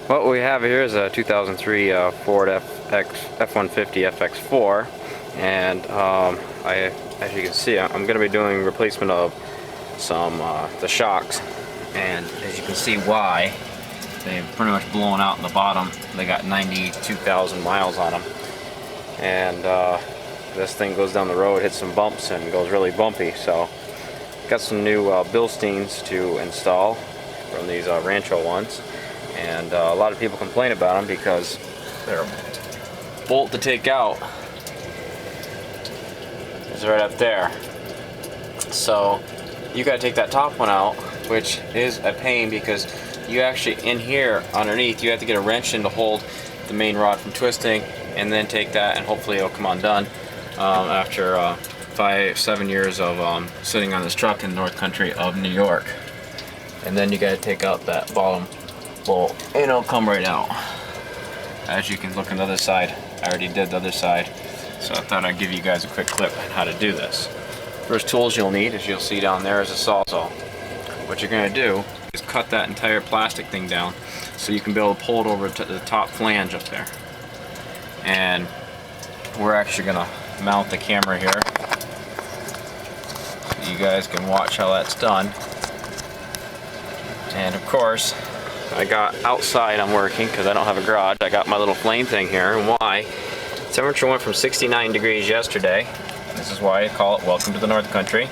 What we have here is a 2003 Ford F150 FX4, and as you can see, I'm going to be doing replacement of some the shocks, and as you can see why, they've pretty much blown out in the bottom. They got 92,000 miles on them, and this thing goes down the road, hits some bumps, and goes really bumpy. So got some new Bilsteins to install from these Rancho ones. And a lot of people complain about them because they're a bolt to take out is right up there. So you got to take that top one out, which is a pain because you actually, in here underneath, you have to get a wrench in to hold the main rod from twisting, and then take that, and hopefully it'll come undone after 5-7 years of sitting on this truck in the North Country of New York. And then you got to take out that bottom bolt, and it'll come right out. As you can look on the other side, I already did the other side, so I thought I'd give you guys a quick clip on how to do this. First tools you'll need, as you'll see down there, is a sawzall. What you're going to do is cut that entire plastic thing down so you can be able to pull it over to the top flange up there. And we're actually going to mount the camera here so you guys can watch how that's done. And of course, I got outside, I'm working because I don't have a garage. I got my little flame thing here, and why? Temperature went from 69 degrees yesterday, this is why I call it Welcome to the North Country,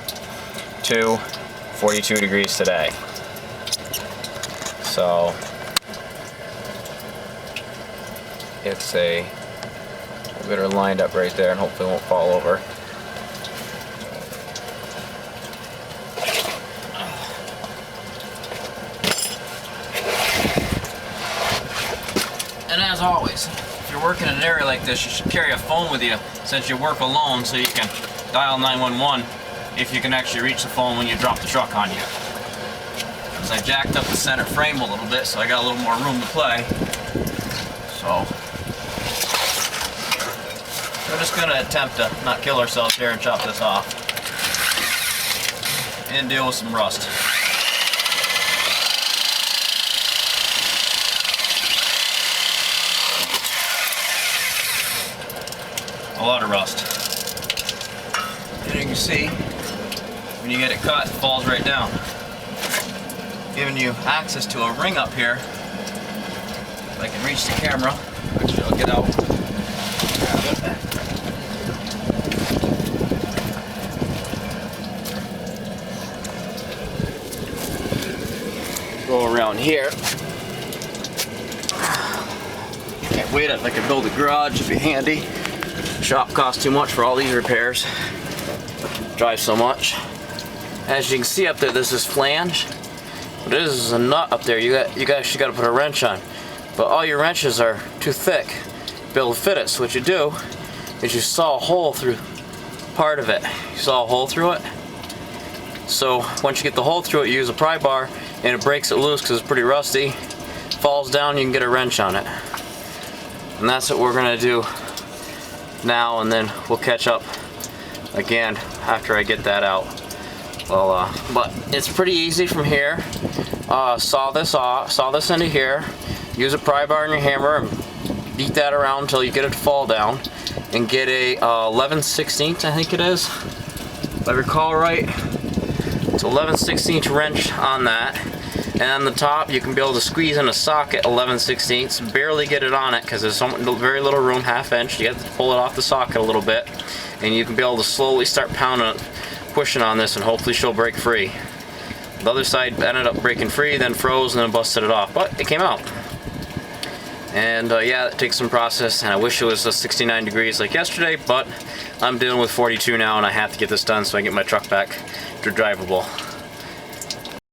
to 42 degrees today. So it's a bit of lined up right there, and hopefully it won't fall over. And as always, if you're working in an area like this, you should carry a phone with you since you work alone, so you can dial 911 if you can actually reach the phone when you drop the truck on you. Because I jacked up the center frame a little bit, so I got a little more room to play. So we're just going to attempt to not kill ourselves here and chop this off and deal with some rust. A lot of rust. And you can see, when you get it cut, it falls right down, giving you access to a ring up here. If I can reach the camera, actually I'll get out. Go around here. Can't wait, I could build a garage, it'd be handy. Shop costs too much for all these repairs. Drive so much. As you can see up there, this is flange. This is a nut up there. You actually got to put a wrench on. But all your wrenches are too thick to be able to fit it. So what you do is you saw a hole through part of it. You saw a hole through it. So once you get the hole through it, you use a pry bar, and it breaks it loose because it's pretty rusty. Falls down, you can get a wrench on it. And that's what we're gonna do now, and then we'll catch up again after I get that out. Well, but it's pretty easy from here. Saw this off, saw this into here, use a pry bar and your hammer and beat that around until you get it to fall down, and get a 11/16 I think it is, if I recall right. It's 11/16 wrench on that. And on the top, you can be able to squeeze in a socket 11/16, barely get it on it because there's very little room, ½ inch. You have to pull it off the socket a little bit, and you can be able to slowly start pounding it, pushing on this, and hopefully she'll break free. The other side ended up breaking free, then froze, and then busted it off, but it came out. And yeah, it takes some process, and I wish it was 69 degrees like yesterday, but I'm dealing with 42 now, and I have to get this done so I can get my truck back to drivable.